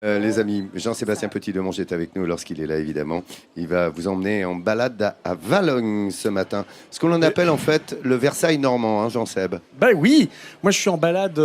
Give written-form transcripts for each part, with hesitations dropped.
Les amis, Jean-Sébastien Petit-Demange est avec nous lorsqu'il est là, évidemment. Il va vous emmener en balade à Valognes ce matin. Ce qu'on en appelle en fait le Versailles normand, hein, Jean-Seb. Ben oui, moi je suis en balade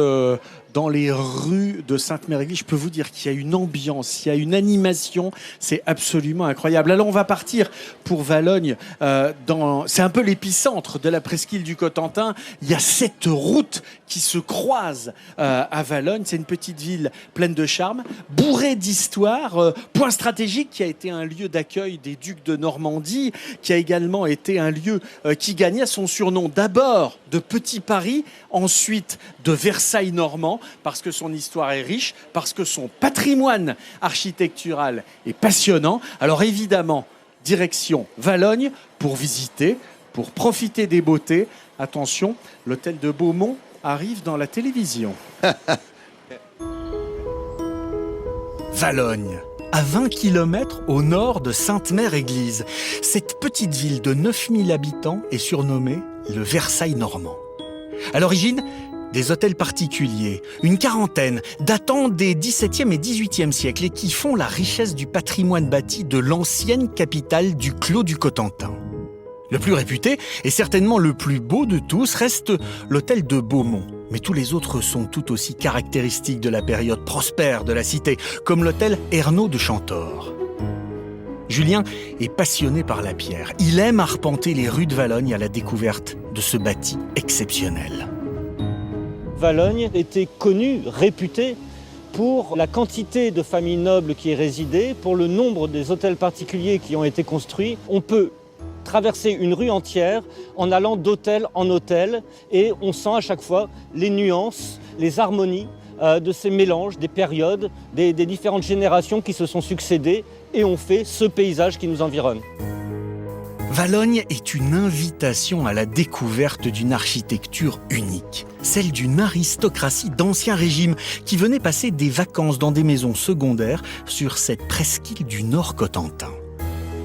dans les rues de Sainte-Mère-Église. Je peux vous dire qu'il y a une ambiance, il y a une animation, c'est absolument incroyable. Alors on va partir pour Valognes. C'est un peu l'épicentre de la presqu'île du Cotentin. Il y a 7 routes qui se croisent à Valognes. C'est une petite ville pleine de charme, bourrée d'histoire. Point stratégique qui a été un lieu d'accueil des ducs de Normandie, qui a également été un lieu qui gagna son surnom d'abord de Petit Paris, ensuite de Versailles normand, parce que son histoire est riche, parce que son patrimoine architectural est passionnant. Alors évidemment, direction Valognes pour visiter, pour profiter des beautés. Attention, l'hôtel de Beaumont arrive dans la télévision. Valognes, à 20 km au nord de Sainte-Mère-Église. Cette petite ville de 9000 habitants est surnommée le Versailles normand. À l'origine, des hôtels particuliers, une quarantaine, datant des XVIIe et XVIIIe siècles et qui font la richesse du patrimoine bâti de l'ancienne capitale du Clos du Cotentin. Le plus réputé et certainement le plus beau de tous reste l'hôtel de Beaumont. Mais tous les autres sont tout aussi caractéristiques de la période prospère de la cité, comme l'hôtel Ernaud de Chantor. Julien est passionné par la pierre. Il aime arpenter les rues de Valognes à la découverte de ce bâti exceptionnel. Valognes était connu, réputé pour la quantité de familles nobles qui y résidaient, pour le nombre des hôtels particuliers qui ont été construits. On peut traverser une rue entière en allant d'hôtel en hôtel et on sent à chaque fois les nuances, les harmonies de ces mélanges, des périodes, des différentes générations qui se sont succédées et ont fait ce paysage qui nous environne. Valognes est une invitation à la découverte d'une architecture unique, celle d'une aristocratie d'Ancien Régime qui venait passer des vacances dans des maisons secondaires sur cette presqu'île du Nord Cotentin.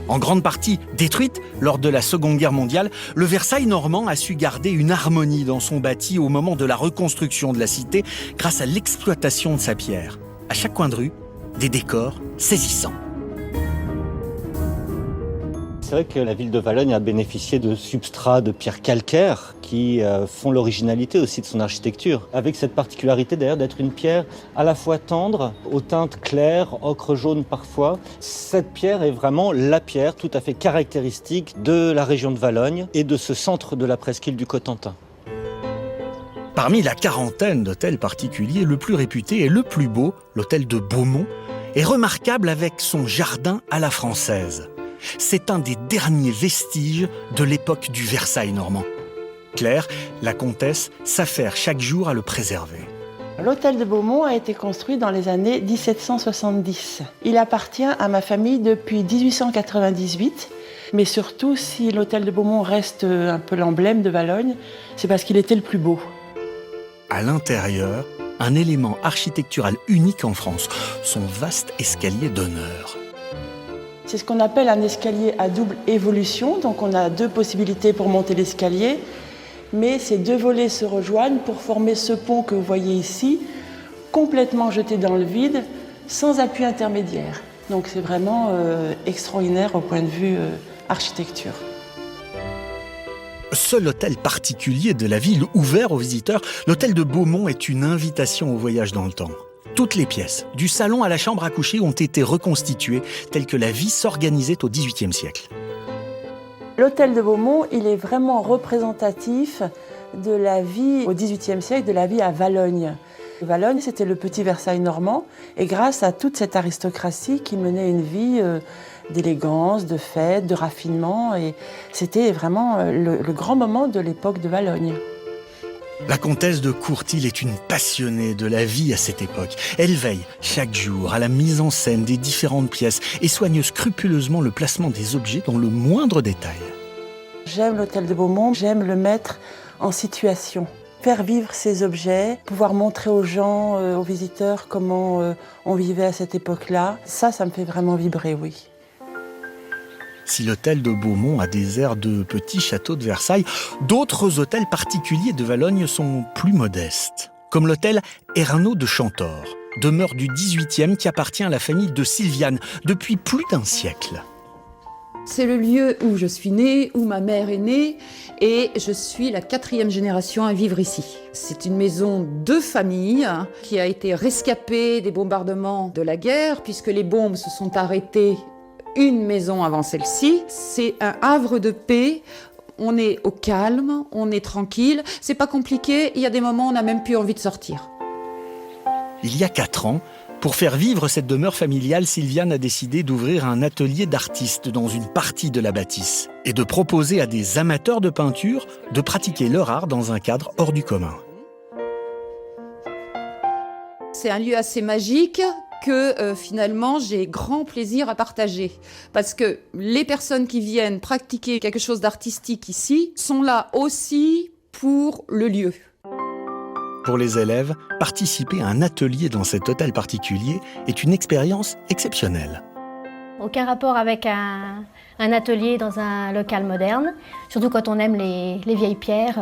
En grande partie détruite lors de la Seconde Guerre mondiale, le Versailles normand a su garder une harmonie dans son bâti au moment de la reconstruction de la cité grâce à l'exploitation de sa pierre. À chaque coin de rue, des décors saisissants. C'est vrai que la ville de Valognes a bénéficié de substrats de pierre calcaire qui font l'originalité aussi de son architecture. Avec cette particularité d'ailleurs d'être une pierre à la fois tendre, aux teintes claires, ocre jaune parfois. Cette pierre est vraiment la pierre tout à fait caractéristique de la région de Valognes et de ce centre de la presqu'île du Cotentin. Parmi la quarantaine d'hôtels particuliers, le plus réputé et le plus beau, l'hôtel de Beaumont, est remarquable avec son jardin à la française. C'est un des derniers vestiges de l'époque du Versailles normand. Claire, la comtesse, s'affaire chaque jour à le préserver. L'hôtel de Beaumont a été construit dans les années 1770. Il appartient à ma famille depuis 1898, mais surtout si l'hôtel de Beaumont reste un peu l'emblème de Valognes, c'est parce qu'il était le plus beau. À l'intérieur, un élément architectural unique en France, son vaste escalier d'honneur. C'est ce qu'on appelle un escalier à double évolution, donc on a 2 possibilités pour monter l'escalier, mais ces 2 volets se rejoignent pour former ce pont que vous voyez ici, complètement jeté dans le vide, sans appui intermédiaire. Donc c'est vraiment extraordinaire au point de vue architecture. Seul hôtel particulier de la ville ouvert aux visiteurs, l'hôtel de Beaumont est une invitation au voyage dans le temps. Toutes les pièces, du salon à la chambre à coucher, ont été reconstituées telles que la vie s'organisait au XVIIIe siècle. L'hôtel de Beaumont, il est vraiment représentatif de la vie au XVIIIe siècle, de la vie à Valognes. Valognes, c'était le petit Versailles normand, et grâce à toute cette aristocratie qui menait une vie d'élégance, de fête, de raffinement, et c'était vraiment le grand moment de l'époque de Valognes. La comtesse de Courtil est une passionnée de la vie à cette époque. Elle veille chaque jour à la mise en scène des différentes pièces et soigne scrupuleusement le placement des objets dans le moindre détail. J'aime l'hôtel de Beaumont, j'aime le mettre en situation. Faire vivre ces objets, pouvoir montrer aux gens, aux visiteurs comment on vivait à cette époque-là, ça me fait vraiment vibrer, oui. Si l'hôtel de Beaumont a des airs de petit château de Versailles, d'autres hôtels particuliers de Valognes sont plus modestes, comme l'hôtel Ernaud de Chantor. demeure du XVIIIe qui appartient à la famille de Sylviane depuis plus d'un siècle. C'est le lieu où je suis née, où ma mère est née, et je suis la 4e génération à vivre ici. C'est une maison de famille qui a été rescapée des bombardements de la guerre, puisque les bombes se sont arrêtées une maison avant celle-ci. C'est un havre de paix. On est au calme, on est tranquille. C'est pas compliqué. Il y a des moments où on n'a même plus envie de sortir. Il y a 4 ans, pour faire vivre cette demeure familiale, Sylviane a décidé d'ouvrir un atelier d'artistes dans une partie de la bâtisse et de proposer à des amateurs de peinture de pratiquer leur art dans un cadre hors du commun. C'est un lieu assez magique que finalement j'ai grand plaisir à partager. Parce que les personnes qui viennent pratiquer quelque chose d'artistique ici sont là aussi pour le lieu. Pour les élèves, participer à un atelier dans cet hôtel particulier est une expérience exceptionnelle. Aucun rapport avec un atelier dans un local moderne, surtout quand on aime les vieilles pierres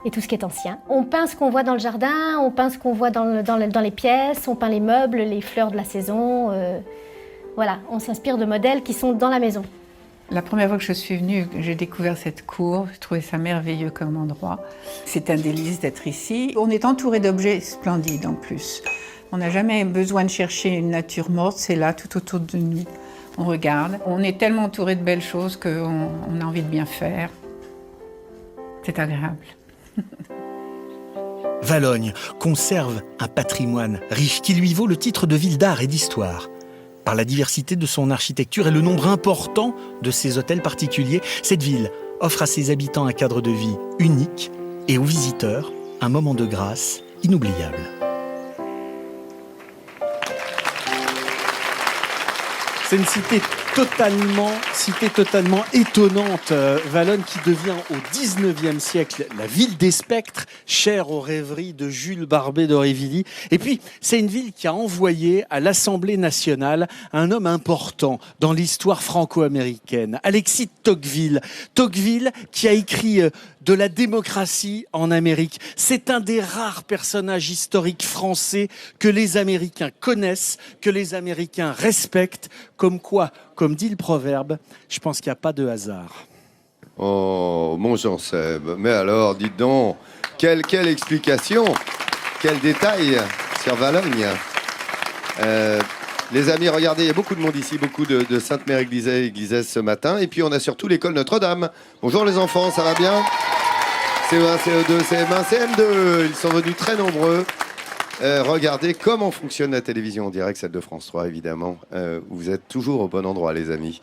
et tout ce qui est ancien. On peint ce qu'on voit dans le jardin, on peint ce qu'on voit dans les pièces, on peint les meubles, les fleurs de la saison. Voilà, on s'inspire de modèles qui sont dans la maison. La première fois que je suis venue, j'ai découvert cette cour, je trouvais ça merveilleux comme endroit. C'est un délice d'être ici. On est entouré d'objets splendides en plus. On n'a jamais besoin de chercher une nature morte, c'est là tout autour de nous. On regarde. On est tellement entouré de belles choses qu'on a envie de bien faire. C'est agréable. Valognes conserve un patrimoine riche qui lui vaut le titre de ville d'art et d'histoire. Par la diversité de son architecture et le nombre important de ses hôtels particuliers, cette ville offre à ses habitants un cadre de vie unique et aux visiteurs un moment de grâce inoubliable. C'est une cité totalement étonnante, Valognes, qui devient au XIXe siècle la ville des spectres, chère aux rêveries de Jules Barbet d'Aurevilly. Et puis, c'est une ville qui a envoyé à l'Assemblée nationale un homme important dans l'histoire franco-américaine, Alexis de Tocqueville. Tocqueville qui a écrit de la démocratie en Amérique. C'est un des rares personnages historiques français que les Américains connaissent, que les Américains respectent, comme quoi, comme dit le proverbe, je pense qu'il n'y a pas de hasard. Oh, mon Jean-Seb, mais alors, dites donc, quelle explication, quel détail sur Valognes. Les amis, regardez, il y a beaucoup de monde ici, beaucoup de Sainte-Mère-Église ce matin. Et puis, on a surtout l'école Notre-Dame. Bonjour les enfants, ça va bien? CE1, CE2, CM1, CM2, ils sont venus très nombreux. Regardez comment fonctionne la télévision en direct, celle de France 3 évidemment. Vous êtes toujours au bon endroit les amis.